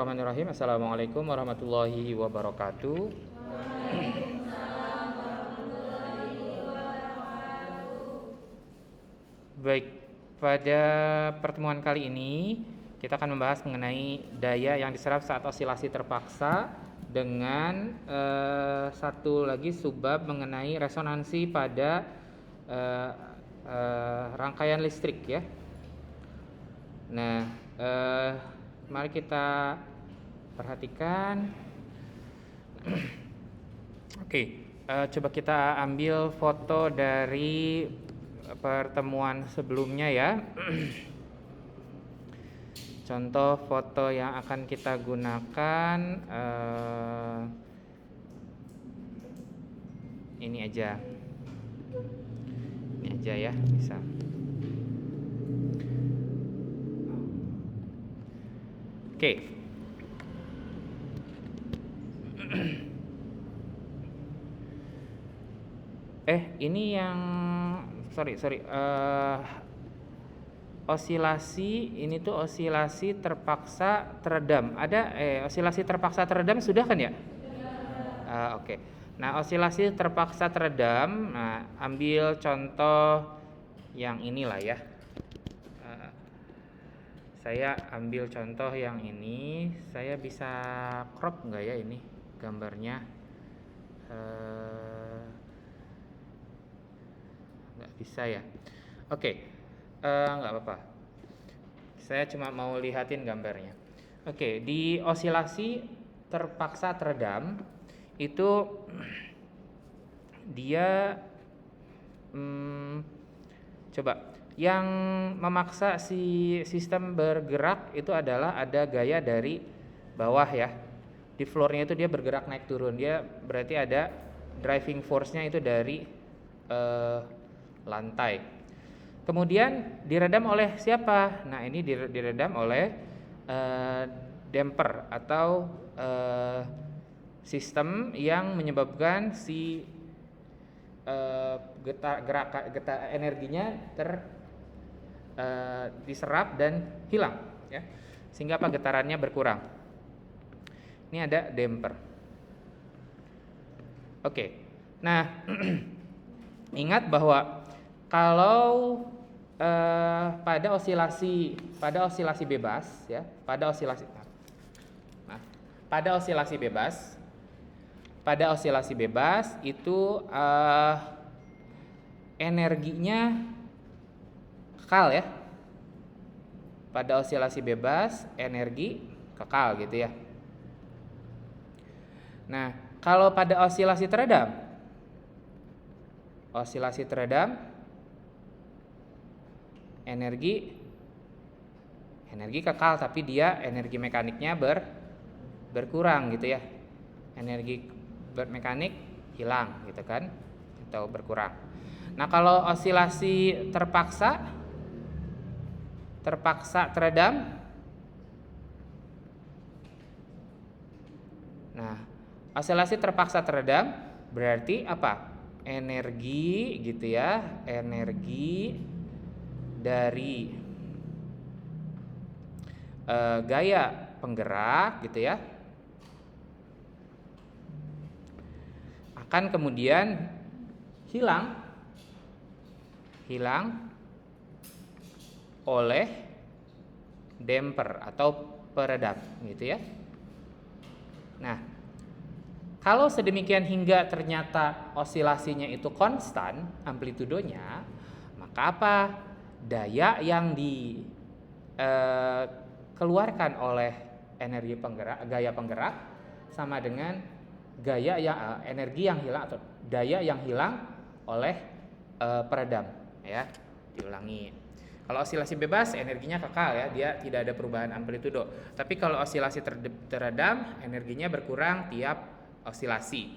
Bismillahirrahmanirrahim. Assalamualaikum warahmatullahi wabarakatuh. Baik, pada pertemuan kali ini kita akan membahas mengenai daya yang diserap saat osilasi terpaksa dengan satu lagi subbab mengenai resonansi pada rangkaian listrik ya. Nah, mari kita perhatikan. Oke, coba kita ambil foto dari pertemuan sebelumnya ya. Contoh foto yang akan kita gunakan ini aja ya, bisa. Oke. Ini yang sorry. Osilasi ini tuh osilasi terpaksa teredam. Ada osilasi terpaksa teredam sudah kan ya? Oke. Nah, osilasi terpaksa teredam. Nah, ambil contoh yang inilah ya. Saya ambil contoh yang ini. Saya bisa crop nggak ya ini gambarnya? Nggak bisa ya. Oke. Nggak apa-apa. Saya cuma mau lihatin gambarnya. Oke, di osilasi terpaksa teredam itu dia coba yang memaksa si sistem bergerak itu adalah ada gaya dari bawah ya. Di floornya itu dia bergerak naik turun. Dia berarti ada driving force-nya itu dari lantai. Kemudian diredam oleh siapa? Nah, ini diredam oleh damper atau sistem yang menyebabkan si getar energinya diserap dan hilang ya. Sehingga getarannya berkurang. Ini ada damper. Oke. Nah, ingat bahwa kalau pada osilasi bebas ya, pada osilasi bebas itu energinya kekal ya. Pada osilasi bebas energi kekal gitu ya. Nah, kalau pada osilasi teredam energi kekal tapi dia energi mekaniknya berkurang gitu ya. Energi mekanik hilang gitu kan, atau berkurang. Nah, kalau osilasi terpaksa teredam. Nah, osilasi terpaksa teredam berarti apa? Energi gitu ya, energi dari gaya penggerak gitu ya akan kemudian hilang oleh damper atau peredam gitu ya. Nah, kalau sedemikian hingga ternyata osilasinya itu konstan amplitudonya, maka apa? Daya yang dikeluarkan oleh gaya penggerak sama dengan energi yang hilang atau daya yang hilang oleh peredam ya. Diulangi. Kalau osilasi bebas energinya kekal ya, dia tidak ada perubahan amplitudo. Tapi kalau osilasi teredam energinya berkurang tiap osilasi.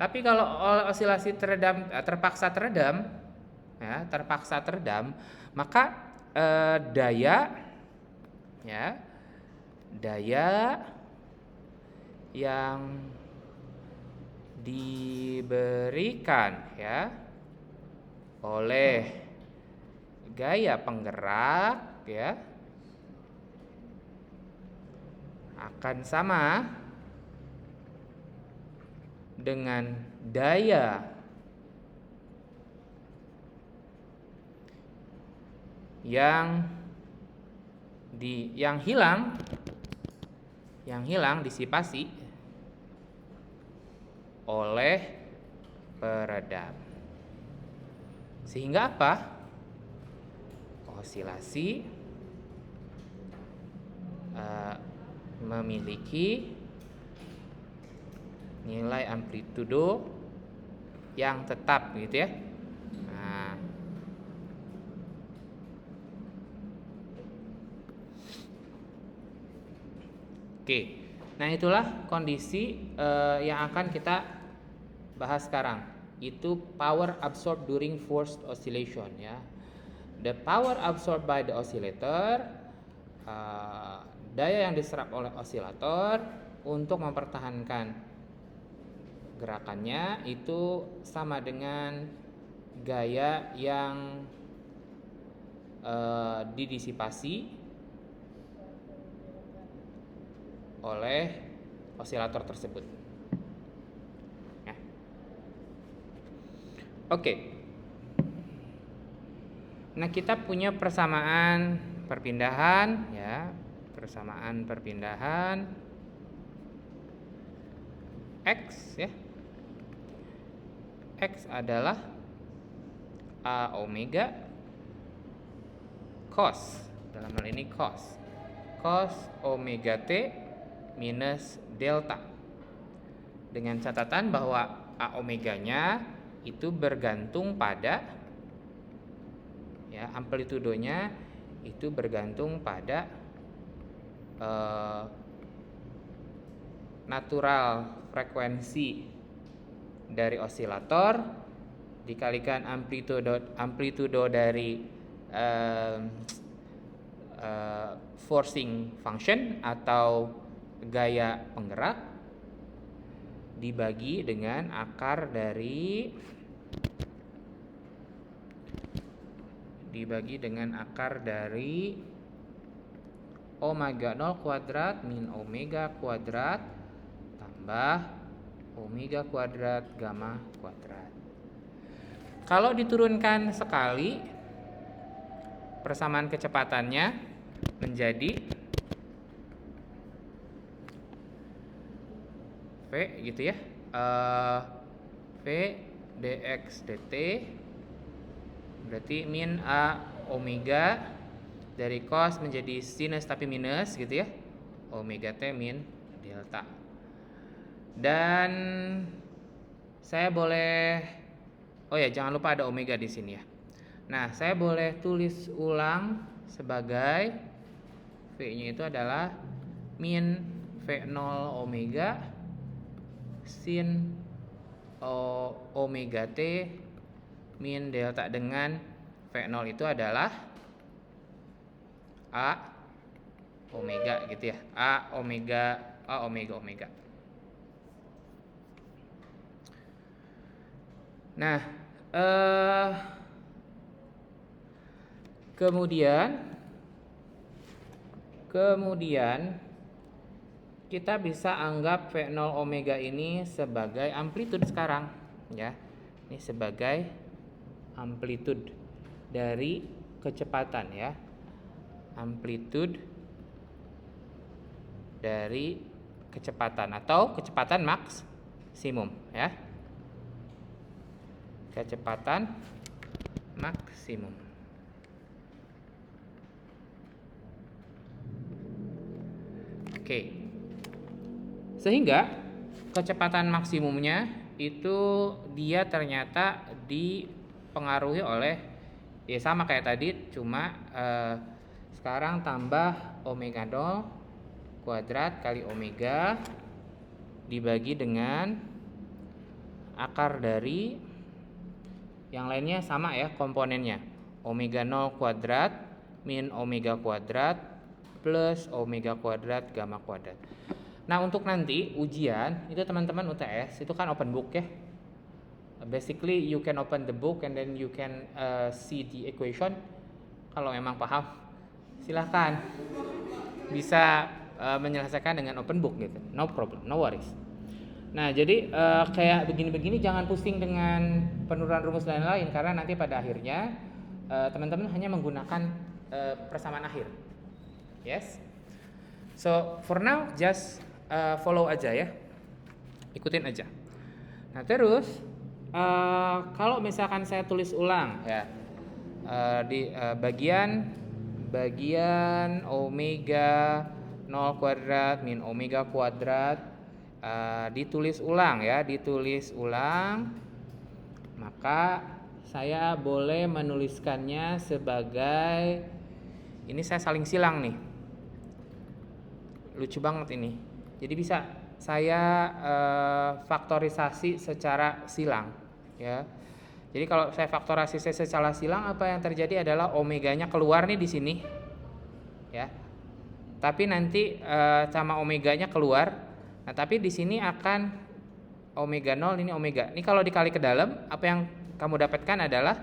Tapi kalau osilasi terpaksa teredam maka daya yang diberikan ya oleh gaya penggerak ya akan sama dengan daya yang hilang disipasi oleh peredam. Sehingga apa? Osilasi memiliki nilai amplitudo yang tetap gitu ya. Nah, oke. Nah, itulah kondisi yang akan kita bahas sekarang. Itu power absorbed during forced oscillation ya. The power absorbed by the oscillator, daya yang diserap oleh osilator untuk mempertahankan gerakannya itu sama dengan gaya yang didisipasi oleh osilator tersebut. Ya. Oke. Nah, kita punya persamaan perpindahan ya, persamaan perpindahan X ya. X adalah A omega cos, dalam hal ini cos omega T minus delta, dengan catatan bahwa A omeganya itu bergantung pada ya, amplitudonya itu bergantung pada natural frekuensi dari osilator dikalikan amplitudo dari forcing function atau gaya penggerak dibagi dengan akar dari omega 0 kuadrat min omega kuadrat tambah omega kuadrat gamma kuadrat. Kalau diturunkan sekali, persamaan kecepatannya menjadi V gitu ya, V dx dt berarti min A omega dari cos menjadi sinus tapi minus gitu ya, omega T min delta. Dan saya boleh, oh ya jangan lupa ada omega di sini ya. Nah, saya boleh tulis ulang sebagai V-nya itu adalah min V0 omega sin omega T min delta, dengan V0 itu adalah A omega gitu ya, A omega. Nah, kemudian kita bisa anggap V0 omega ini sebagai amplitude sekarang ya. Ini sebagai amplitude dari kecepatan ya. Amplitude dari kecepatan atau kecepatan maksimum ya. Kecepatan maksimum. Oke. Sehingga kecepatan maksimumnya itu dia ternyata dipengaruhi oleh ya sama kayak tadi, cuma sekarang tambah omega 0 kuadrat kali omega dibagi dengan akar dari yang lainnya sama ya komponennya, omega 0 kuadrat min omega kuadrat plus omega kuadrat gamma kuadrat. Nah, untuk nanti ujian itu teman-teman UTS itu kan open book ya. Basically you can open the book and then you can see the equation. Kalau memang paham silahkan bisa menyelesaikan dengan open book gitu, no problem, no worries. Nah, jadi kayak begini-begini jangan pusing dengan penurunan rumus lain-lain, karena nanti pada akhirnya teman-teman hanya menggunakan persamaan akhir. Yes. So for now just follow aja ya, ikutin aja. Nah terus kalau misalkan saya tulis ulang ya di bagian omega 0 kuadrat min omega kuadrat, ditulis ulang ya, ditulis ulang, maka saya boleh menuliskannya sebagai, ini saya saling silang nih, lucu banget ini. Jadi bisa saya faktorisasi secara silang ya. Jadi kalau saya faktorisasi secara silang, apa yang terjadi adalah omeganya keluar nih di sini ya. Tapi nanti sama omeganya keluar. Nah, tapi di sini akan omega 0, ini omega. Ini kalau dikali ke dalam, apa yang kamu dapatkan adalah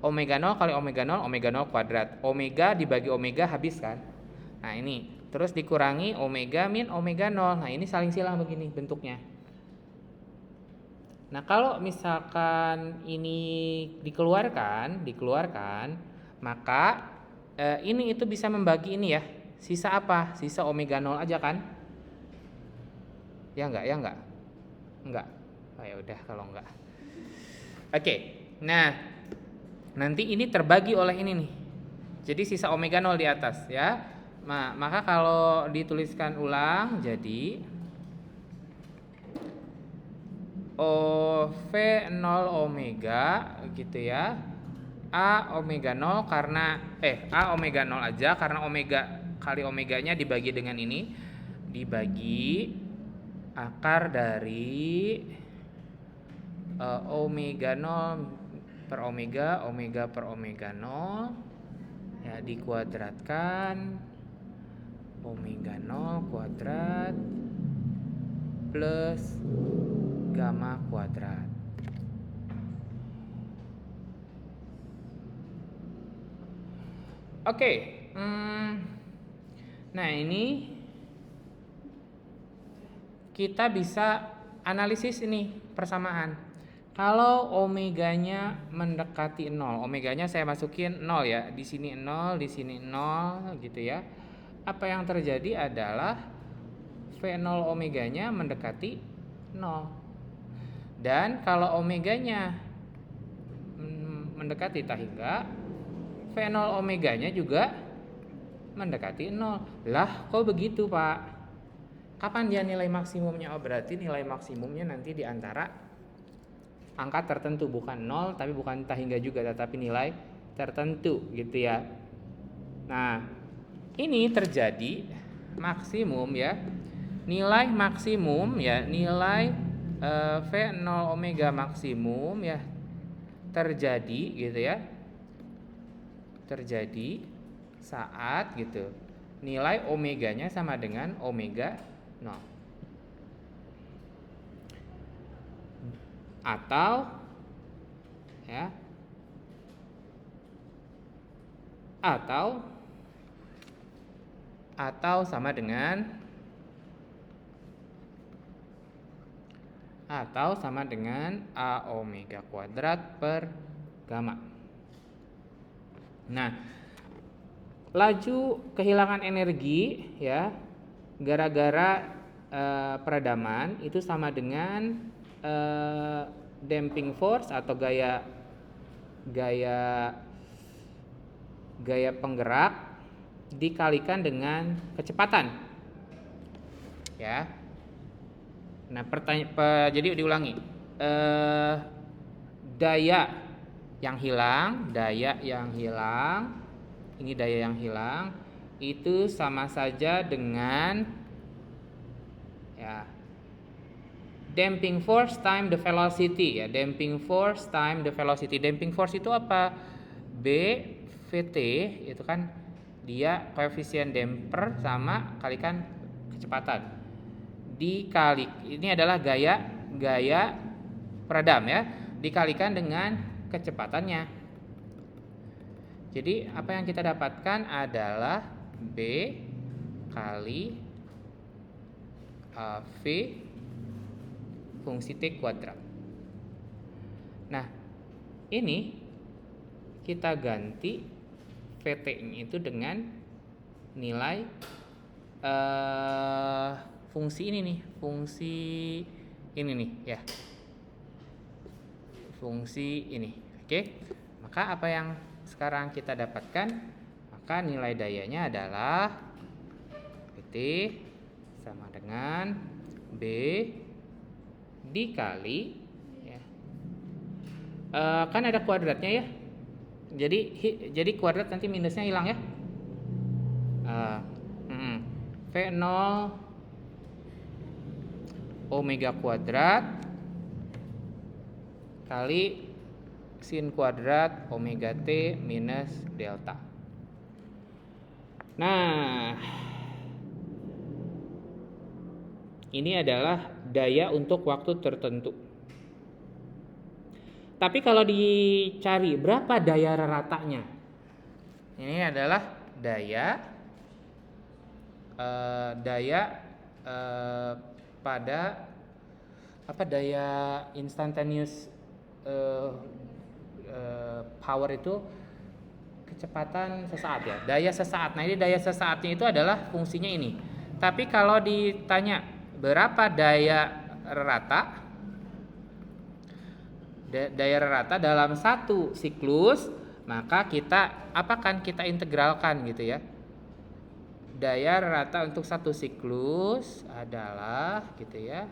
omega 0 kali omega 0 kuadrat. Omega dibagi omega habis kan. Nah, ini terus dikurangi omega min omega 0. Nah, ini saling silang begini bentuknya. Nah, kalau misalkan ini dikeluarkan, maka ini itu bisa membagi ini ya. Sisa apa? Sisa omega 0 aja kan? Ya enggak? Enggak. Oh ya udah kalau enggak. Oke. Nah, nanti ini terbagi oleh ini nih. Jadi sisa omega 0 di atas ya. Maka kalau dituliskan ulang jadi OV0 omega gitu ya. A omega 0 karena A omega 0 aja karena omega kali omeganya dibagi dengan ini, dibagi akar dari omega 0 per omega per omega 0 ya, dikuadratkan omega 0 kuadrat plus gamma kuadrat. Oke. Nah, ini kita bisa analisis ini persamaan. Kalau omeganya mendekati 0, omeganya saya masukin 0 ya, di sini 0, di sini 0 gitu ya. Apa yang terjadi adalah V0 omeganya mendekati 0. Dan kalau omeganya mendekati tahingga, V0 omeganya juga mendekati 0. Lah, kok begitu, Pak? Kapan dia nilai maksimumnya? Oh, berarti nilai maksimumnya nanti di antara angka tertentu, bukan 0 tapi bukan tahingga juga, tetapi nilai tertentu gitu ya. Nah, ini terjadi maksimum ya. Nilai maksimum ya, nilai V0 omega maksimum ya terjadi gitu ya. Terjadi saat gitu nilai omeganya sama dengan omega 0. Atau ya, atau sama dengan A omega kuadrat per gamma. Nah, laju kehilangan energi ya gara-gara peredaman itu sama dengan damping force atau gaya penggerak dikalikan dengan kecepatan ya. Nah, jadi diulangi, daya yang hilang, ini daya yang hilang itu sama saja dengan ya damping force time the velocity ya, damping force time the velocity. Damping force itu apa? B VT itu kan dia koefisien damper sama kalikan kecepatan dikali, ini adalah gaya peredam ya, dikalikan dengan kecepatannya. Jadi apa yang kita dapatkan adalah B kali V fungsi T kuadrat. Nah, ini kita ganti VT-nya itu dengan nilai fungsi ini nih, fungsi ini nih ya. Fungsi ini. Oke. Maka apa yang sekarang kita dapatkan? Maka nilai dayanya adalah VT sama dengan B dikali ya. Kan ada kuadratnya ya. Jadi kuadrat nanti minusnya hilang ya. V0 omega kuadrat kali sin kuadrat omega T minus delta. Nah, ini adalah daya untuk waktu tertentu. Tapi kalau dicari berapa daya raratanya, ini adalah daya pada daya instantaneous power itu kecepatan sesaat ya, daya sesaat. Nah, ini daya sesaatnya itu adalah fungsinya ini. Tapi kalau ditanya berapa daya rata dalam satu siklus, maka kita apakan kita integralkan gitu ya. Daya rata untuk satu siklus adalah gitu ya,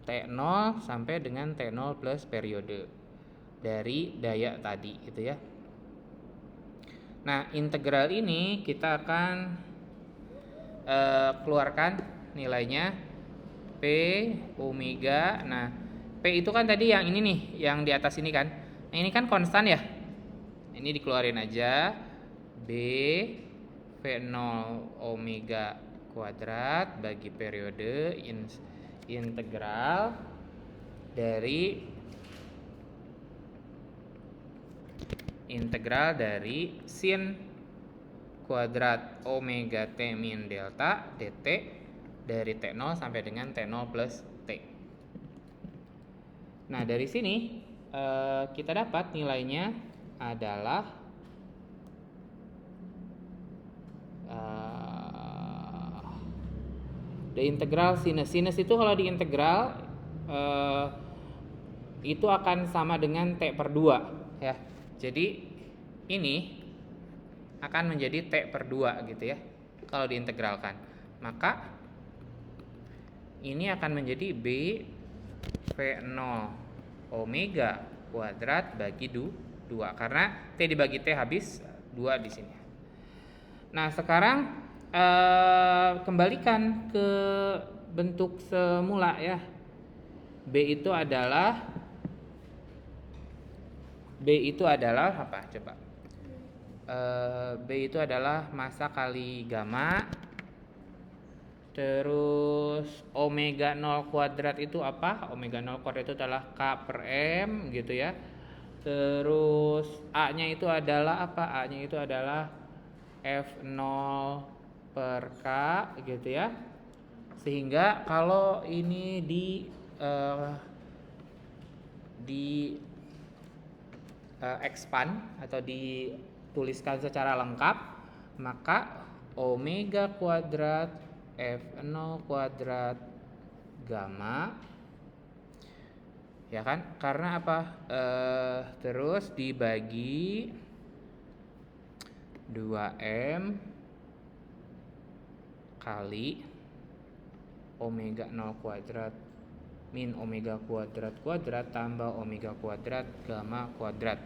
T0 sampai dengan T0 plus periode dari daya tadi gitu ya. Nah, integral ini kita akan keluarkan nilainya P omega. Nah, P itu kan tadi yang ini nih, yang di atas ini kan. Nah, ini kan konstan ya. Ini dikeluarin aja. B V0 omega kuadrat bagi periode integral dari sin kuadrat omega T min delta dt dari T0 sampai dengan T0 plus T. Nah, dari sini kita dapat nilainya adalah integral sinus. Sinus itu kalau diintegral itu akan sama dengan T per 2 ya. Jadi ini akan menjadi T per 2 gitu ya kalau diintegralkan. Maka ini akan menjadi B V0 omega kuadrat bagi 2 karena T dibagi T habis 2 di sini. Nah, sekarang kembalikan ke bentuk semula ya. B itu adalah apa coba? B itu adalah massa kali gamma. Terus omega 0 kuadrat itu apa? Omega 0 kuadrat itu adalah K per M gitu ya. Terus A-nya itu adalah apa? A-nya itu adalah F0 per K gitu ya. Sehingga kalau ini expand atau dituliskan secara lengkap, maka omega kuadrat F0 kuadrat gamma ya kan, karena apa? Terus dibagi 2M kali omega 0 kuadrat min omega kuadrat tambah omega kuadrat gamma kuadrat.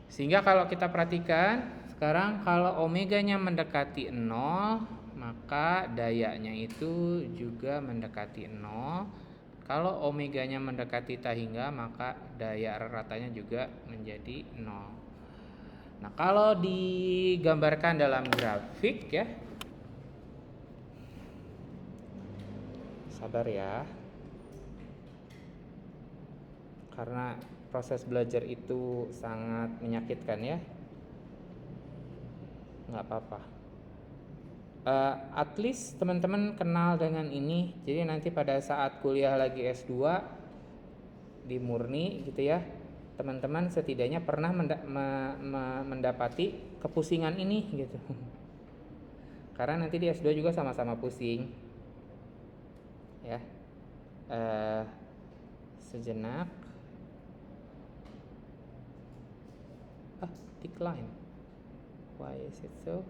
Sehingga kalau kita perhatikan sekarang, kalau omeganya mendekati 0, maka dayanya itu juga mendekati 0. Kalau omeganya mendekati tak hingga, maka daya ratanya juga menjadi 0. Nah, kalau digambarkan dalam grafik ya, sabar ya, karena proses belajar itu sangat menyakitkan ya, nggak apa-apa. At least teman-teman kenal dengan ini. Jadi nanti pada saat kuliah lagi S2 di murni gitu ya, teman-teman setidaknya pernah mendapati kepusingan ini gitu. Karena nanti di S2 juga sama-sama pusing. Ya. Sejenak. Decline. Why is it so?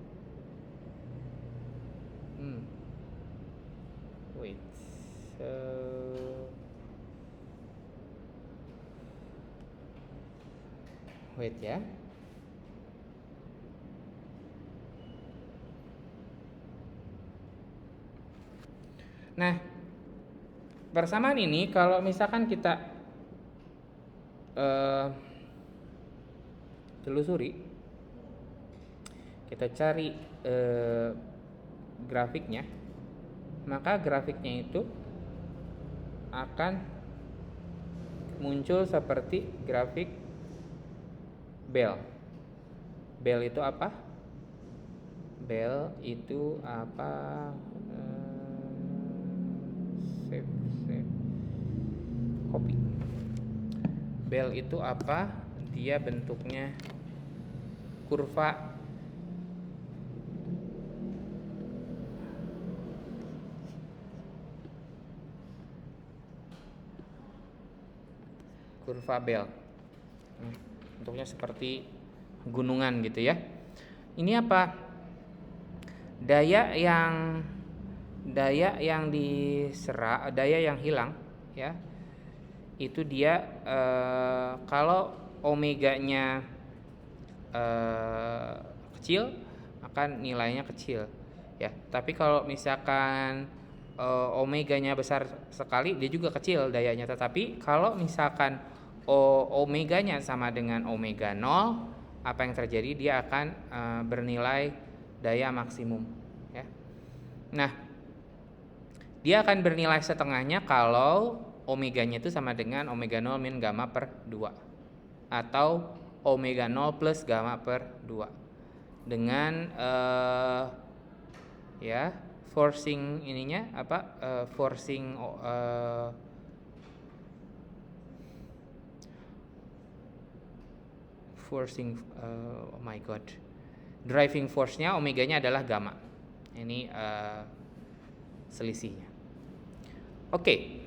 Wait. So wait ya. Nah, persamaan ini kalau misalkan kita telusuri, kita cari grafiknya, maka grafiknya itu akan muncul seperti grafik bell. Bell itu apa? Bell itu apa? Save. Copy. Bell itu apa? Dia bentuknya kurva bell. Bentuknya seperti gunungan gitu ya. Ini apa? Daya yang diserap, daya yang hilang ya. Itu dia kalau omeganya kecil, akan nilainya kecil ya. Tapi kalau misalkan omeganya besar sekali, dia juga kecil dayanya. Tetapi kalau misalkan omeganya sama dengan omega 0, apa yang terjadi? Dia akan bernilai daya maksimum ya. Nah, dia akan bernilai setengahnya kalau omeganya itu sama dengan omega 0 min gamma per 2 atau omega 0 plus gamma per 2 dengan ya forcing ininya apa, forcing oh my god, driving force-nya omeganya adalah gamma. Ini selisihnya. Oke.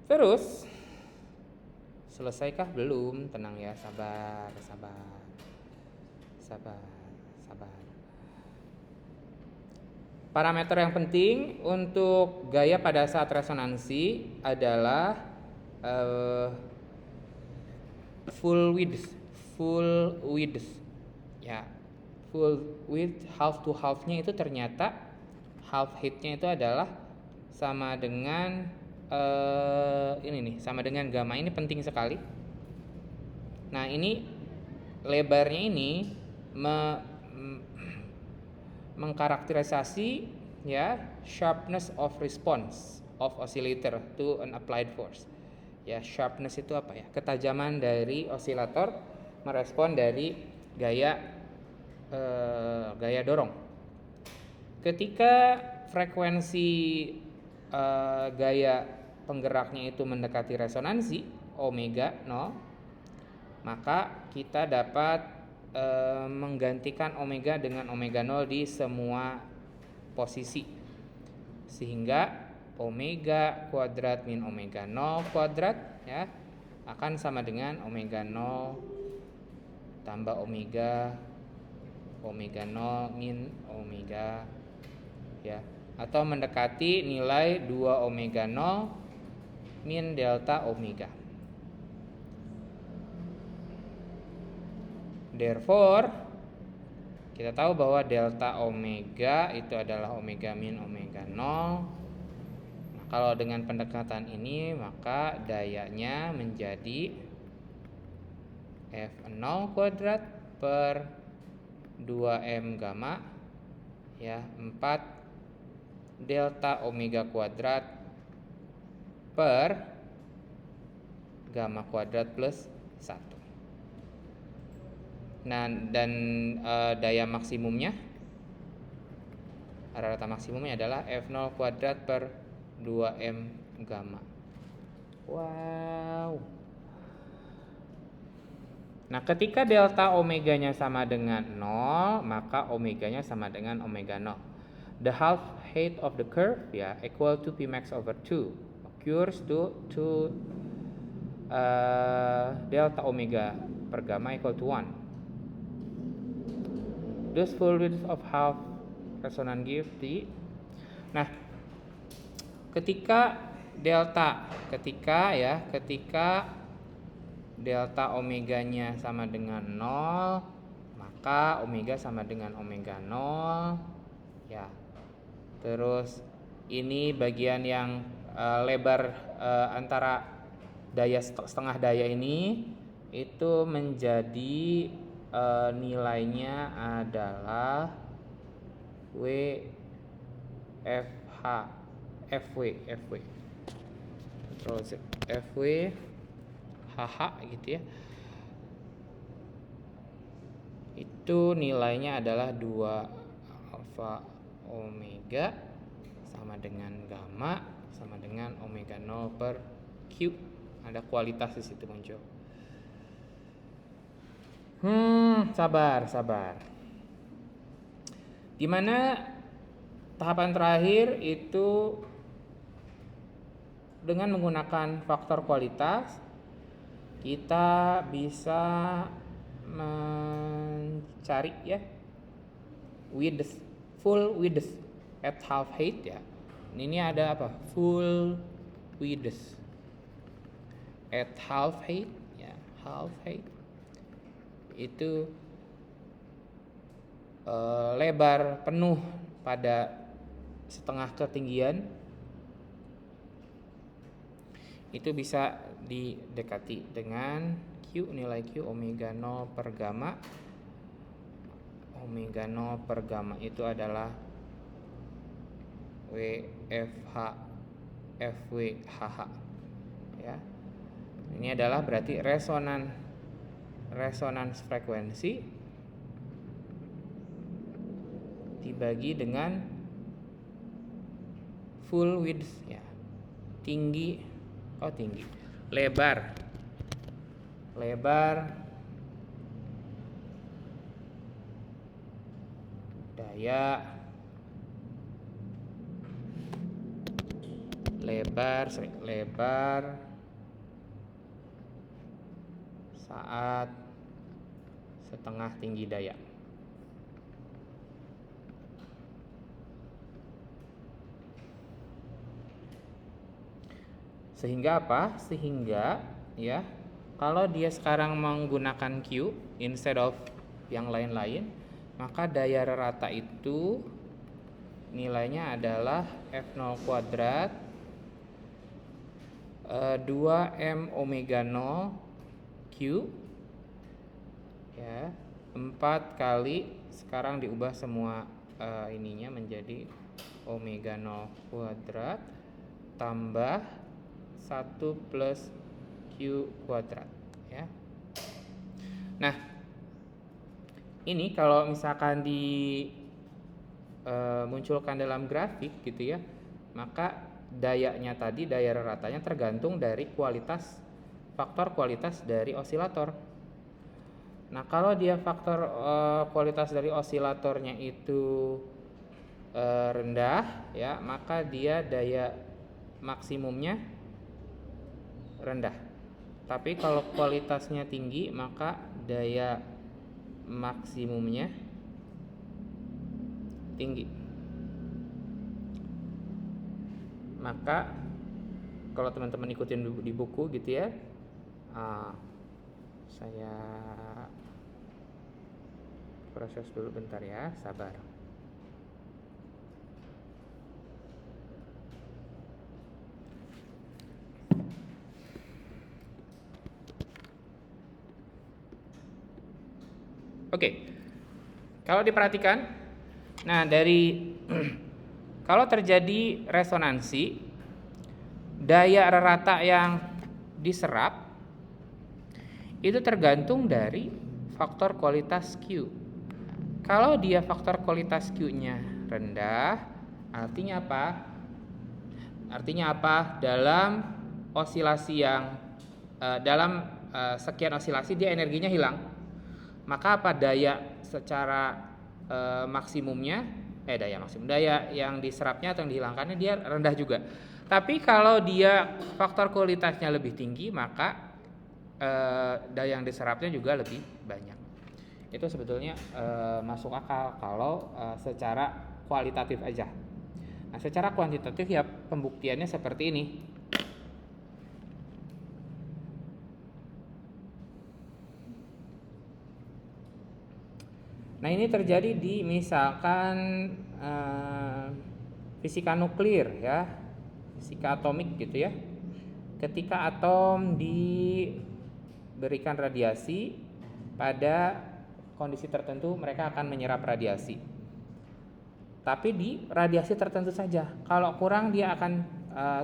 Terus selesaikah? Belum, tenang ya, sabar. Parameter yang penting untuk gaya pada saat resonansi adalah full width ya. Full width half to half-nya itu ternyata half height-nya itu adalah sama dengan ini nih, sama dengan gamma. Ini penting sekali. Nah, ini lebarnya ini mengkarakterisasi ya sharpness of response of oscillator to an applied force. Ya, sharpness itu apa ya? Ketajaman dari osilator merespon dari gaya dorong. Ketika frekuensi gaya penggeraknya itu mendekati resonansi omega 0, maka kita dapat menggantikan omega dengan omega 0 di semua posisi, sehingga omega kuadrat min omega 0 kuadrat ya akan sama dengan omega 0 tambah omega 0 min omega ya, atau mendekati nilai 2 omega 0 min delta omega. Therefore, kita tahu bahwa delta omega itu adalah omega min omega 0. Nah, kalau dengan pendekatan ini, maka dayanya menjadi F0 kuadrat per 2M gamma ya, 4 delta omega kuadrat per gamma kuadrat plus 1. Nah, dan daya maksimumnya, rata maksimumnya adalah F0 kuadrat per 2M gamma. Wow. Nah, ketika delta omeganya sama dengan 0, maka omeganya sama dengan omega 0. The half height of the curve ya equal to P max over 2 occurs to delta omega per gamma equal to 1. Thus full width of half resonance give T. Nah, ketika delta omeganya sama dengan 0, maka omega sama dengan omega 0 ya. Terus ini bagian yang lebar antara daya setengah daya ini itu menjadi nilainya adalah FW terus FW HH gitu ya, itu nilainya adalah 2 alfa omega sama dengan gamma sama dengan omega 0 per Q. Ada kualitas di situ muncul. Sabar. Dimana tahapan terakhir itu dengan menggunakan faktor kualitas kita bisa mencari ya full width at half height ya. Ini ada apa? Full width at half height ya, half height itu lebar penuh pada setengah ketinggian itu bisa didekati dengan Q, nilai Q omega 0 per gamma. Omega 0 per gamma itu adalah WFH FWHH ya. Ini adalah berarti resonance frekuensi dibagi dengan full width ya. Lebar daya lebar saat setengah tinggi daya. Sehingga apa? Sehingga ya kalau dia sekarang menggunakan Q instead of yang lain-lain, maka daya rata itu nilainya adalah F0 kuadrat 2M omega 0 Q ya, 4 kali sekarang diubah semua ininya menjadi omega 0 kuadrat tambah 1 plus Q kuadrat ya. Nah, ini kalau misalkan munculkan dalam grafik gitu ya, maka dayanya tadi, daya ratanya tergantung dari faktor kualitas dari osilator. Nah, kalau dia faktor kualitas dari osilatornya itu rendah ya, maka dia daya maksimumnya rendah. Tapi kalau kualitasnya tinggi, maka daya maksimumnya tinggi. Maka kalau teman-teman ikutin di buku gitu ya, saya proses dulu bentar ya, sabar. Oke. Kalau diperhatikan, nah dari kalau terjadi resonansi, daya rata yang diserap itu tergantung dari faktor kualitas Q. Kalau dia faktor kualitas Q-nya rendah, artinya apa? Artinya apa? Dalam osilasi yang sekian osilasi dia energinya hilang. Maka apa daya secara maksimumnya daya yang diserapnya atau yang dihilangkannya dia rendah juga. Tapi kalau dia faktor kualitasnya lebih tinggi, maka daya yang diserapnya juga lebih banyak. Itu sebetulnya masuk akal kalau secara kualitatif aja. Nah, secara kuantitatif ya pembuktiannya seperti ini. Nah, ini terjadi di misalkan fisika nuklir ya, fisika atomik gitu ya. Ketika atom diberikan radiasi, pada kondisi tertentu mereka akan menyerap radiasi. Tapi di radiasi tertentu saja. Kalau kurang dia akan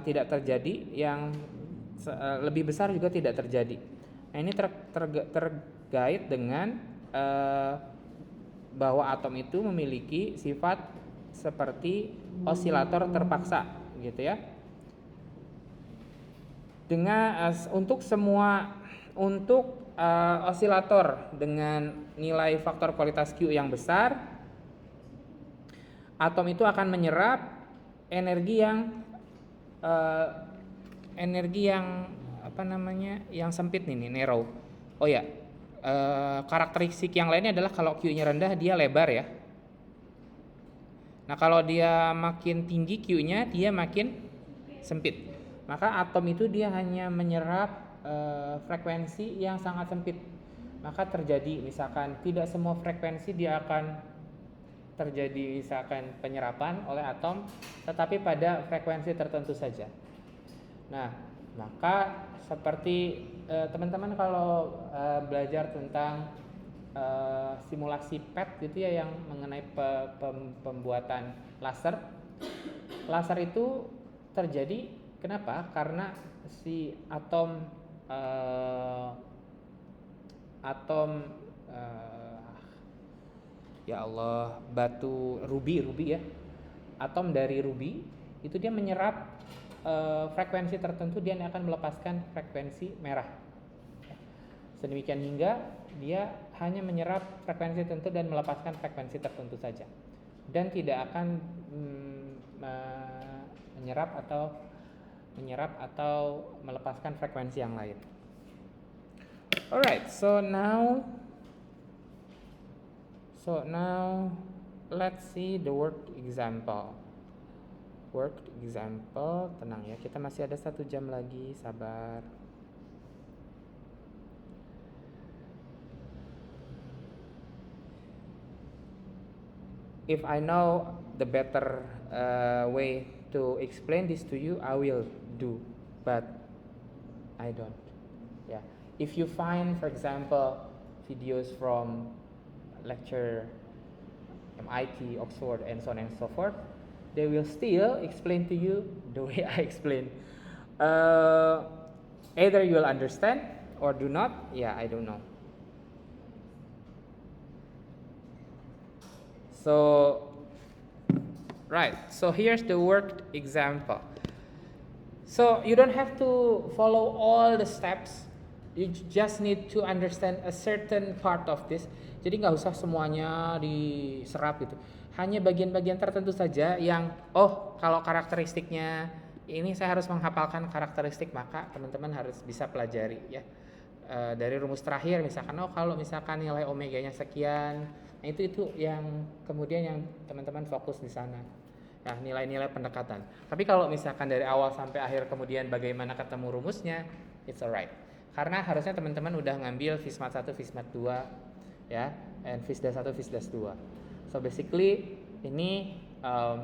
tidak terjadi, yang lebih besar juga tidak terjadi. Nah, ini terkait dengan bahwa atom itu memiliki sifat seperti osilator terpaksa gitu ya. Dengan untuk osilator dengan nilai faktor kualitas Q yang besar, atom itu akan menyerap energi yang yang sempit nih, narrow. Oh ya, karakteristik yang lainnya adalah kalau Q-nya rendah dia lebar ya. Nah, kalau dia makin tinggi Q-nya dia makin sempit. Maka atom itu dia hanya menyerap frekuensi yang sangat sempit. Maka terjadi misalkan tidak semua frekuensi dia akan terjadi misalkan penyerapan oleh atom, tetapi pada frekuensi tertentu saja. Nah, maka seperti teman-teman kalau belajar tentang simulasi PET gitu ya, yang mengenai pembuatan laser itu terjadi. Kenapa? Karena si atom batu ruby ya, atom dari ruby itu dia menyerap frekuensi tertentu, dia akan melepaskan frekuensi merah. Sedemikian hingga dia hanya menyerap frekuensi tertentu dan melepaskan frekuensi tertentu saja, dan tidak akan menyerap atau melepaskan frekuensi yang lain. Alright, so now let's see the worked example. Worked example, tenang ya, kita masih ada 1 jam lagi, sabar. If I know the better way to explain this to you, I will do, but I don't. Yeah. If you find, for example, videos from lecture MIT, Oxford, and so on and so forth, they will still explain to you the way I explain. Either you will understand or do not. Yeah, I don't know. So here's the worked example. So you don't have to follow all the steps. You just need to understand a certain part of this. Jadi nggak usah semuanya diserap gitu. Hanya bagian-bagian tertentu saja yang kalau karakteristiknya ini saya harus menghafalkan karakteristik, maka teman-teman harus bisa pelajari ya. Dari rumus terakhir misalkan kalau misalkan nilai omeganya sekian, nah itu yang kemudian yang teman-teman fokus di sana. Ya, nilai-nilai pendekatan. Tapi kalau misalkan dari awal sampai akhir kemudian bagaimana ketemu rumusnya, it's alright. Karena harusnya teman-teman udah ngambil FISMAT 1, FISMAT 2 ya, and FISDAS 1, FISDAS 2. So basically ini a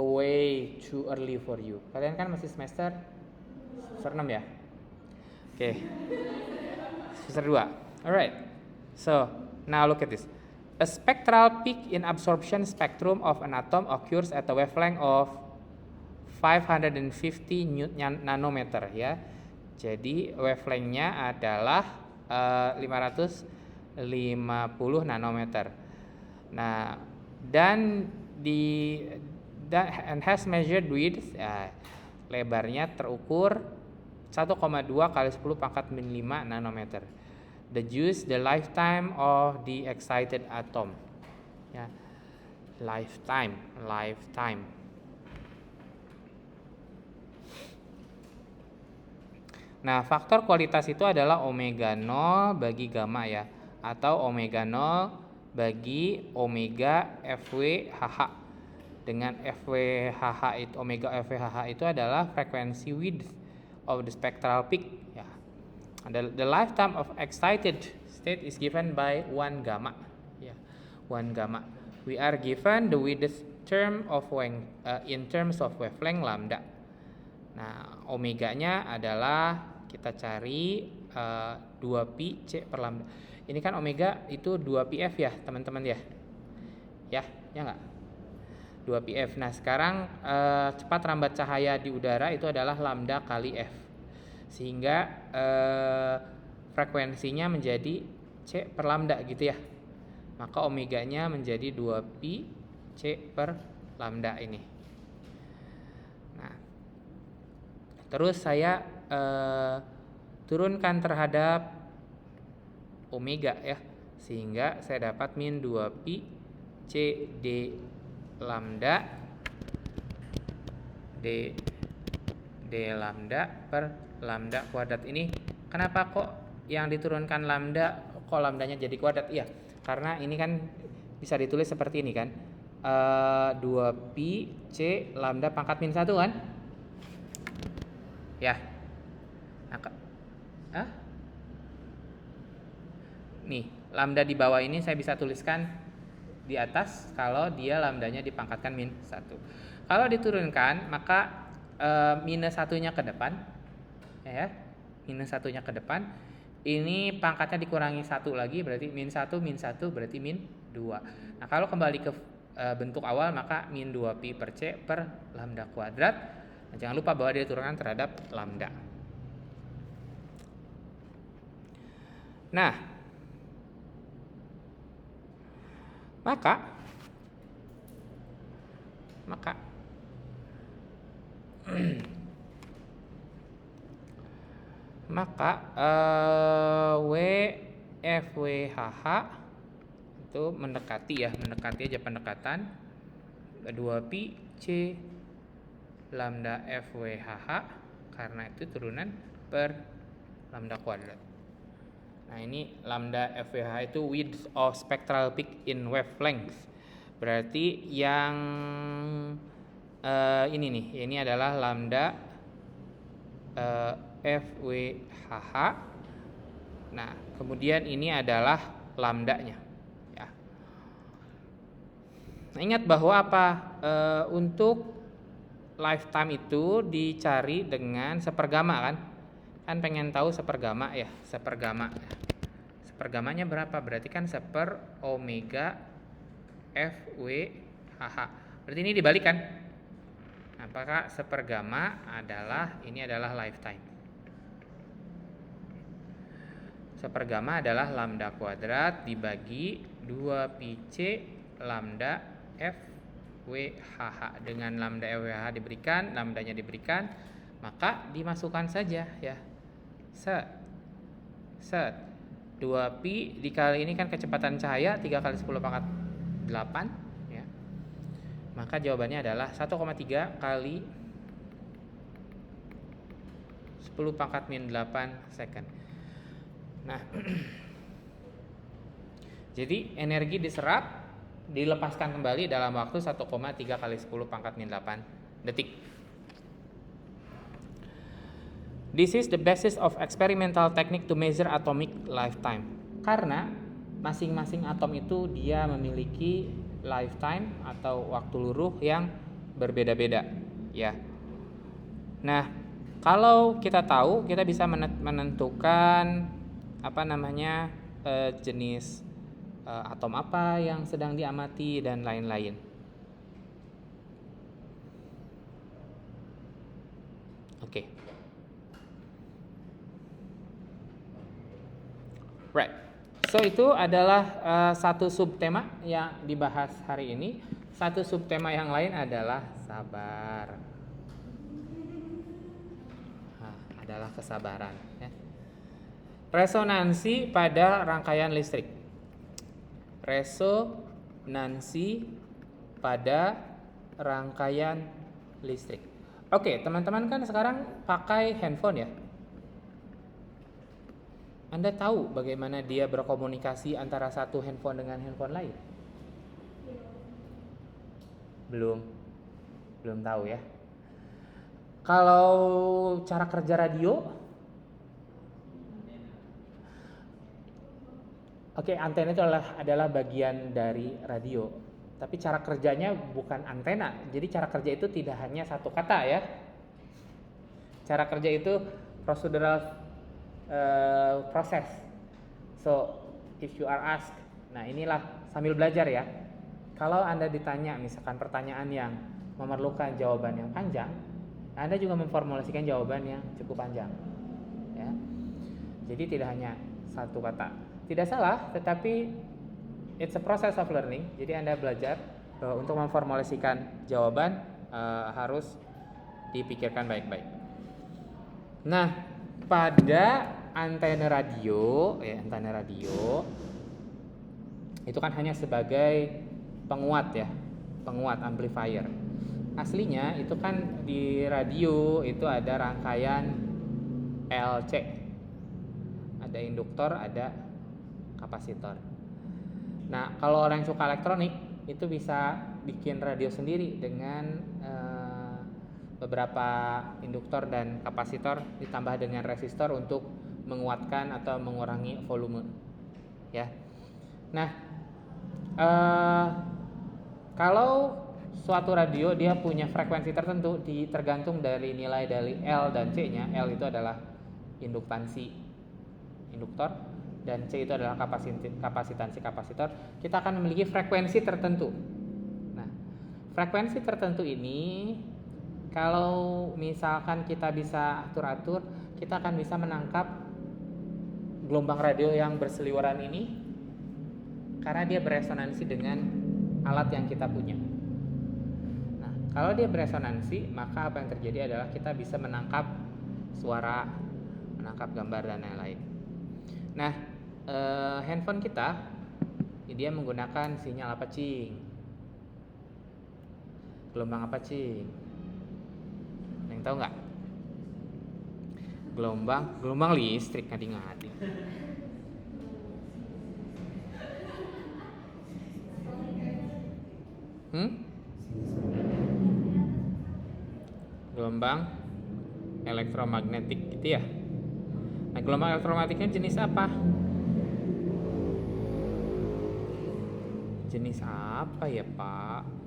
way too early for you. Kalian kan masih semester 6 ya? Oke. Semester 2. Alright. So, now look at this. A spectral peak in absorption spectrum of an atom occurs at a wavelength of 550 nanometer ya. Jadi wavelength-nya adalah 550 nanometer. Nah, dan and has measured width, lebarnya terukur 1,2 kali 10 pangkat min 5 nanometer. The lifetime of the excited atom. Ya, lifetime. Nah, faktor kualitas itu adalah omega 0 bagi gamma ya, atau omega 0 bagi omega FWHH. Dengan FWHH itu, omega FWHH itu adalah frequency width of the spectral peak ya. The lifetime of excited state is given by 1 gamma ya. 1 gamma. We are given the width term of in terms of wavelength lambda. Nah, omeganya adalah kita cari 2pi C per lambda. Ini kan omega itu 2pf ya teman-teman ya. Ya enggak? 2pf. Nah, sekarang cepat rambat cahaya di udara itu adalah lambda kali f. Sehingga frekuensinya menjadi C per lambda gitu ya. Maka omeganya menjadi 2pi C per lambda ini. Nah, terus saya turunkan terhadap omega ya, sehingga saya dapat min 2pi C D lambda D lambda per lambda kuadrat. Ini kenapa kok yang diturunkan lambda kok lambdanya jadi kuadrat? Iya, karena ini kan bisa ditulis seperti ini kan, 2pi C lambda pangkat min 1 kan ya. Nih, lambda di bawah ini saya bisa tuliskan di atas kalau dia lambdanya dipangkatkan min 1. Kalau diturunkan maka minus 1-nya ke depan ya. Minus 1-nya ke depan. Ini pangkatnya dikurangi 1 lagi berarti min 1 berarti min 2. Nah, kalau kembali ke bentuk awal maka min 2pi per C per lambda kuadrat. Nah, jangan lupa bahwa dia diturunkan terhadap lambda. Nah, maka WFWHH itu mendekati aja pendekatan 2pi C lambda FWHH karena itu turunan per lambda kuadrat. Nah, ini lambda FWHH itu width of spectral peak in wavelength. Berarti yang ini nih, ini adalah lambda FWHH. Nah, kemudian ini adalah lambdanya ya. Nah, ingat bahwa untuk lifetime itu dicari dengan sepergama kan? Kan pengen tahu sepergama ya, sepergamanya berapa? Berarti kan seper omega FWHH. Berarti ini dibalik kan? Apakah sepergama ini adalah lifetime? Sepergama adalah lambda kuadrat dibagi 2pi C lambda FWHH. Dengan lambda FWHH diberikan, lambdanya diberikan, maka dimasukkan saja ya. Set 2pi dikali ini kan kecepatan cahaya 3 kali 10 pangkat 8 ya. Maka jawabannya adalah 1,3 kali 10 pangkat min 8 second. Nah, jadi energi diserap dilepaskan kembali dalam waktu 1,3 kali 10 pangkat min 8 detik. This is the basis of experimental technique to measure atomic lifetime. Karena masing-masing atom itu dia memiliki lifetime atau waktu luruh yang berbeda-beda, ya. Nah, kalau kita tahu, kita bisa menentukan jenis atom apa yang sedang diamati dan lain-lain. Oke. Right. So itu adalah satu subtema yang dibahas hari ini. Satu subtema yang lain adalah sabar. Adalah kesabaran. Ya. Resonansi pada rangkaian listrik. Resonansi pada rangkaian listrik. Oke, teman-teman kan sekarang pakai handphone ya. Anda tahu bagaimana dia berkomunikasi antara satu handphone dengan handphone lain? Belum tahu ya. Kalau cara kerja radio, oke, antena itu adalah bagian dari radio. Tapi cara kerjanya bukan antena. Jadi cara kerja itu tidak hanya satu kata ya. Cara kerja itu procedural proses. So, if you are asked, nah inilah sambil belajar ya. Kalau Anda ditanya misalkan pertanyaan yang memerlukan jawaban yang panjang, Anda juga memformulasikan jawaban yang cukup panjang. Ya. Jadi tidak hanya satu kata. Tidak salah, tetapi it's a process of learning. Jadi Anda belajar untuk memformulasikan jawaban harus dipikirkan baik-baik. Nah, pada antena radio itu kan hanya sebagai penguat ya, penguat amplifier. Aslinya itu kan di radio itu ada rangkaian LC, ada induktor, ada kapasitor. Nah, kalau orang yang suka elektronik itu bisa bikin radio sendiri dengan beberapa induktor dan kapasitor ditambah dengan resistor untuk menguatkan atau mengurangi volume. Ya. Nah, kalau suatu radio dia punya frekuensi tertentu tergantung dari nilai dari L dan C-nya. L itu adalah induktansi induktor dan C itu adalah kapasitansi kapasitor. Kita akan memiliki frekuensi tertentu. Nah, frekuensi tertentu ini kalau misalkan kita bisa atur-atur, kita akan bisa menangkap gelombang radio yang berseliweran ini karena dia beresonansi dengan alat yang kita punya. Nah, kalau dia beresonansi, maka apa yang terjadi adalah kita bisa menangkap suara, menangkap gambar dan lain-lain. Nah, handphone kita dia menggunakan sinyal apa, Cing? Gelombang apa, Cing? Yang tahu nggak? Gelombang listrik ngadi-ngadi. Gelombang elektromagnetik gitu ya. Nah, gelombang elektromagnetiknya jenis apa? Jenis apa ya, Pak?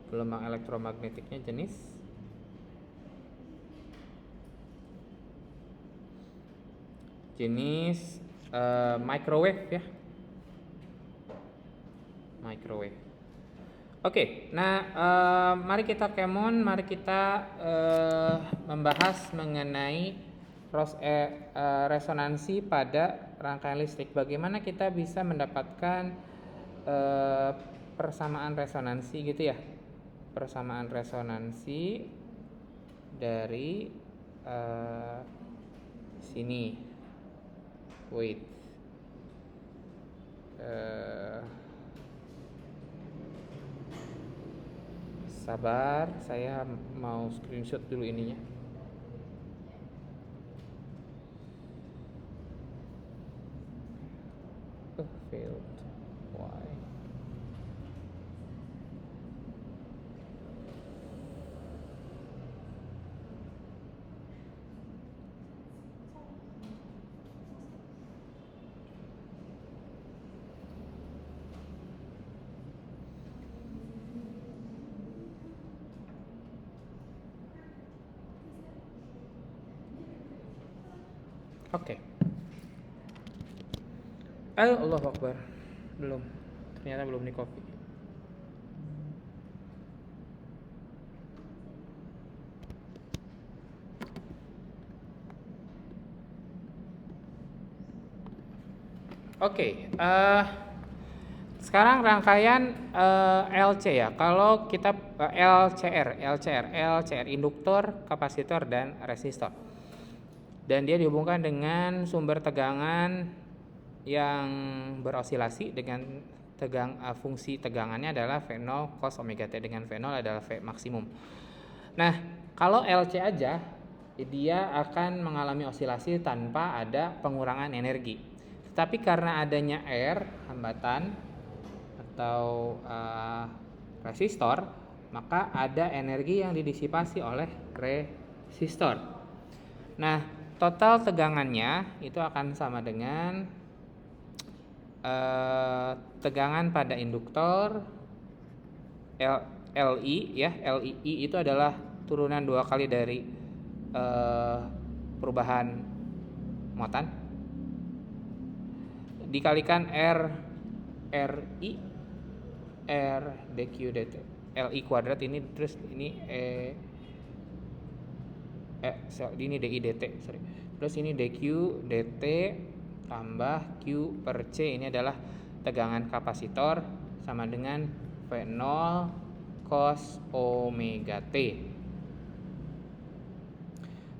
Gelombang elektromagnetiknya jenis microwave ya. Microwave. Oke, nah mari kita membahas mengenai resonansi pada rangkaian listrik. Bagaimana kita bisa mendapatkan persamaan resonansi gitu ya? Persamaan resonansi dari sini. Wait. Sabar, saya mau screenshot dulu ininya. Failed. Why? Oke. Allahu Akbar. Belum. Ternyata belum di copy. Oke, sekarang rangkaian LC ya. Kalau kita LCR induktor, kapasitor dan resistor. Dan dia dihubungkan dengan sumber tegangan yang berosilasi dengan fungsi tegangannya adalah V0 cos omega T, dengan V0 adalah V maksimum. Nah, kalau LC aja dia akan mengalami osilasi tanpa ada pengurangan energi. Tetapi karena adanya R, hambatan atau resistor, maka ada energi yang didisipasi oleh resistor. Nah, total tegangannya itu akan sama dengan tegangan pada induktor Li ya. Li itu adalah turunan 2 kali dari perubahan muatan dikalikan Ri R dq dt Li kuadrat ini, terus ini ini di dt, sorry. Terus ini dq dt tambah q per c, ini adalah tegangan kapasitor, sama dengan V0 cos omega T.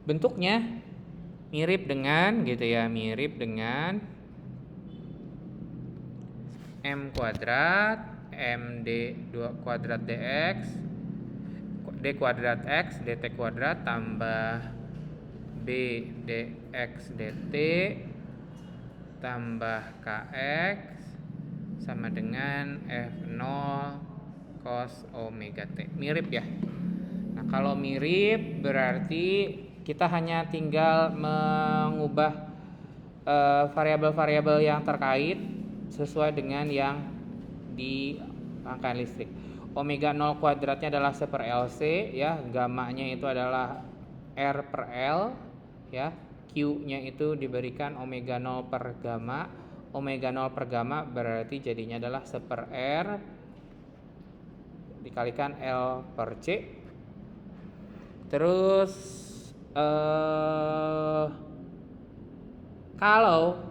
Bentuknya mirip dengan gitu ya, mirip dengan M kuadrat MD 2 kuadrat dx d kuadrat x dt kuadrat tambah b dx dt tambah kx sama dengan F0 cos omega T. Mirip ya. Nah, kalau mirip berarti kita hanya tinggal mengubah variabel-variabel yang terkait sesuai dengan yang di rangkaian listrik. Omega 0 kuadratnya adalah 1/LC ya, gamanya itu adalah R per L ya. Q-nya itu diberikan omega 0 per gamma. Omega 0 per gamma berarti jadinya adalah 1/R dikalikan L per C. Terus kalau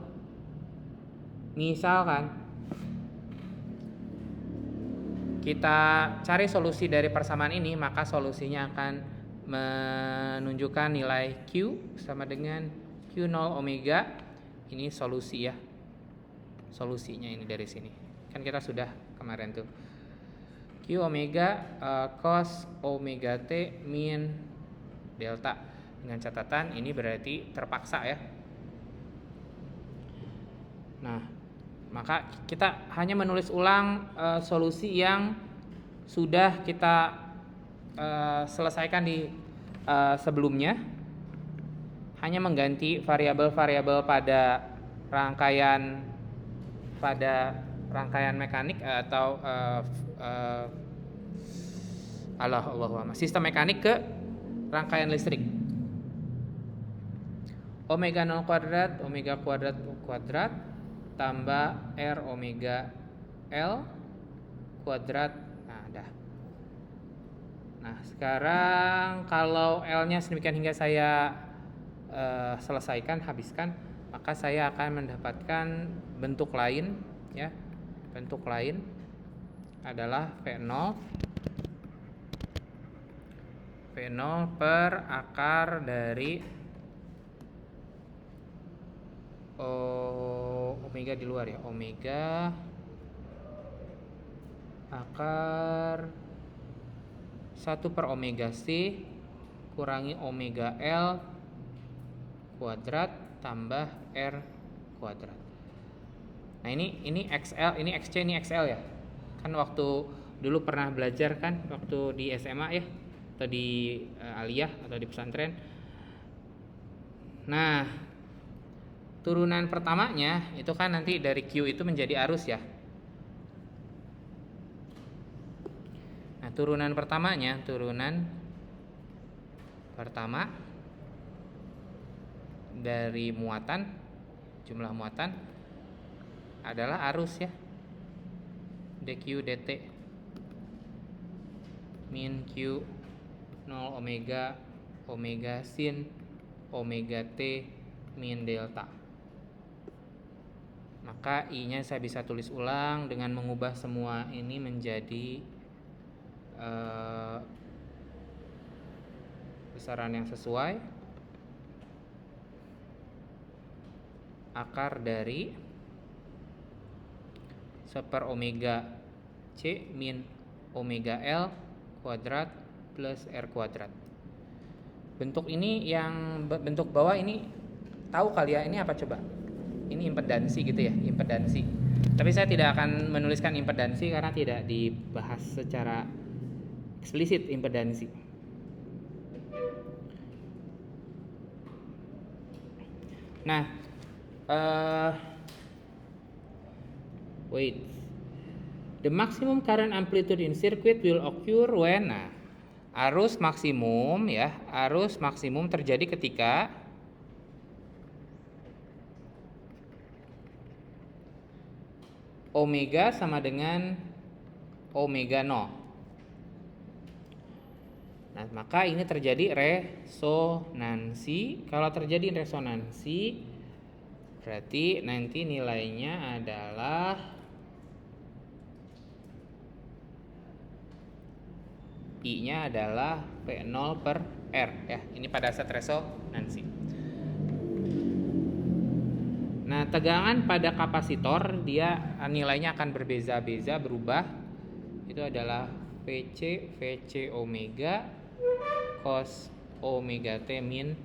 misalkan kita cari solusi dari persamaan ini, maka solusinya akan menunjukkan nilai Q sama dengan Q0 omega. Ini solusi ya. Solusinya ini dari sini. Kan kita sudah kemarin tuh. Q omega cos omega T min delta. Dengan catatan ini berarti terpaksa ya. Nah, maka kita hanya menulis ulang solusi yang sudah kita selesaikan di sebelumnya, hanya mengganti variabel-variabel pada rangkaian mekanik atau sistem mekanik ke rangkaian listrik. Omega 0 kuadrat omega kuadrat tambah R omega L kuadrat. Nah, dah. Nah, sekarang kalau L-nya sedemikian hingga saya selesaikan, habiskan, maka saya akan mendapatkan bentuk lain ya. Bentuk lain adalah V0 per akar dari omega di luar ya, omega akar 1 per omega C kurangi omega L kuadrat tambah R kuadrat. Nah, ini XL, ini XC, ini XL ya. Kan waktu dulu pernah belajar kan waktu di SMA ya, atau di aliyah atau di pesantren. Nah, turunan pertamanya itu kan nanti dari Q itu menjadi arus ya. Nah, turunan pertama dari muatan, jumlah muatan adalah arus ya, dq dt min q 0 omega sin omega t min delta. Maka I-nya saya bisa tulis ulang dengan mengubah semua ini menjadi besaran yang sesuai. Akar dari 1/, omega C min omega L kuadrat plus R kuadrat. Bentuk ini yang bentuk bawah ini tahu kali ya, ini apa coba? Ini impedansi gitu ya, impedansi. Tapi saya tidak akan menuliskan impedansi karena tidak dibahas secara eksplisit impedansi. Nah, the maximum current amplitude in circuit will occur when, arus maksimum ya, arus maksimum terjadi ketika omega sama dengan omega 0. Nah, maka ini terjadi resonansi. Kalau terjadi resonansi, berarti nanti nilainya adalah I-nya adalah P0/R ya. Ini pada saat resonansi. Nah, tegangan pada kapasitor dia nilainya akan berbeza-beza, berubah. Itu adalah VC omega cos omega T min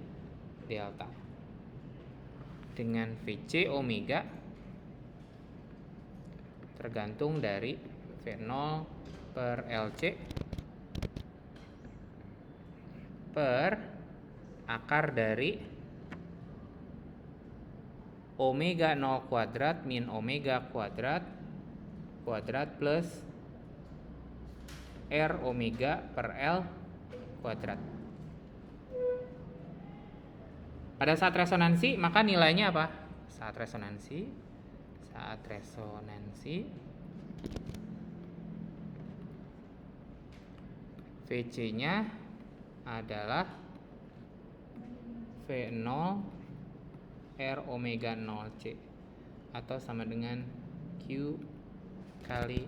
delta. Dengan VC omega tergantung dari V0/LC per akar dari omega 0 kuadrat min omega kuadrat plus R omega per L kuadrat. Pada saat resonansi maka nilainya apa? Saat resonansi VC-nya adalah V0 R omega 0C atau sama dengan Q kali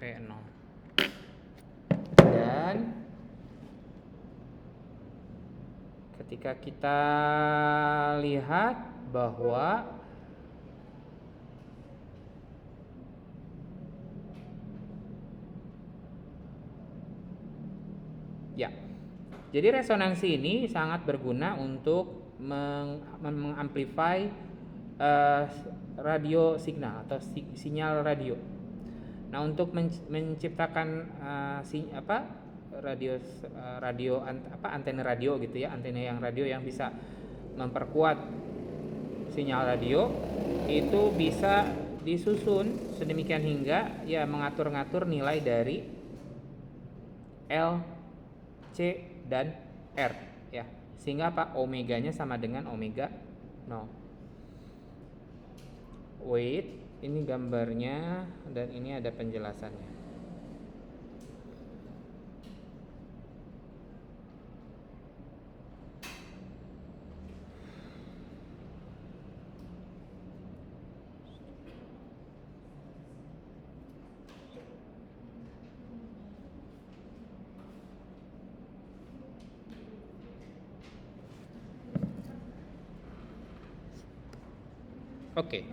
V0. Dan ketika kita lihat bahwa ya, jadi resonansi ini sangat berguna untuk mengamplify radio signal atau sinyal radio. Nah, untuk menciptakan antena radio gitu ya, antena yang radio yang bisa memperkuat sinyal radio itu bisa disusun sedemikian hingga ya mengatur-ngatur nilai dari L, C dan R ya, sehingga apa, omeganya sama dengan omega 0. Ini gambarnya dan ini ada penjelasannya. Oke,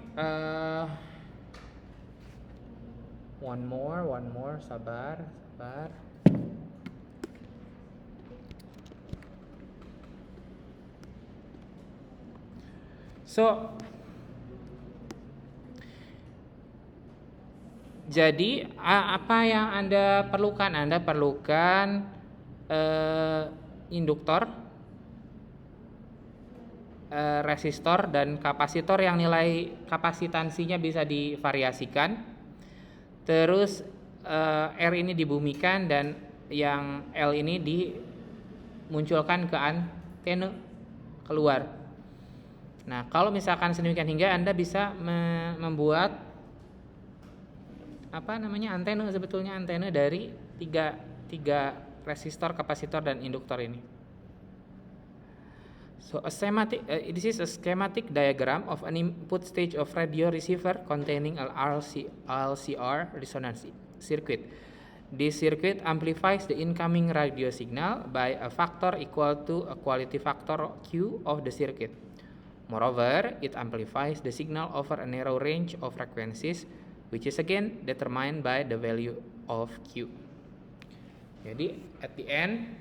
one more, sabar. So, jadi apa yang Anda perlukan? Anda perlukan induktor, resistor dan kapasitor yang nilai kapasitansinya bisa divariasikan. Terus R ini dibumikan dan yang L ini dimunculkan ke antena keluar. Nah, kalau misalkan sedemikian hingga Anda bisa membuat antena, sebetulnya antena dari tiga resistor, kapasitor dan induktor ini. So this is a schematic diagram of an input stage of radio receiver containing a LCR resonance circuit. This circuit amplifies the incoming radio signal by a factor equal to a quality factor Q of the circuit. Moreover, it amplifies the signal over a narrow range of frequencies, which is again determined by the value of Q. Jadi, at the end,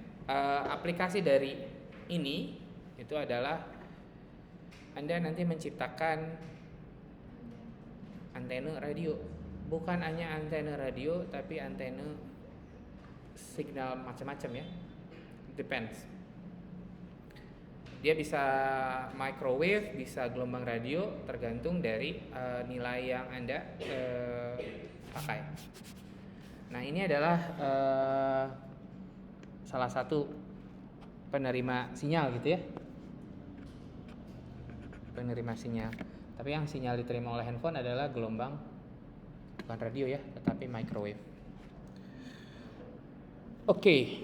aplikasi dari ini itu adalah Anda nanti menciptakan antena radio. Bukan hanya antena radio, tapi antena signal macam-macam ya. Depends. Dia bisa microwave, bisa gelombang radio, tergantung dari nilai yang Anda pakai. Nah, ini adalah salah satu penerima sinyal gitu ya. Penerima sinyal. Tapi yang sinyal diterima oleh handphone adalah gelombang, bukan radio ya, tetapi microwave. Oke.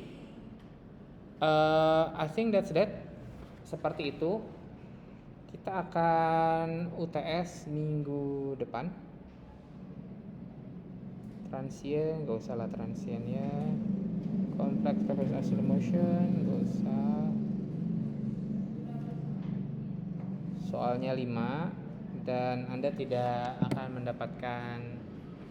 I think that's that. Seperti itu. Kita akan UTS minggu depan. Transient, nggak usah lah transient ya. Complex trapezoidal motion, nggak usah. Soalnya 5 dan Anda tidak akan mendapatkan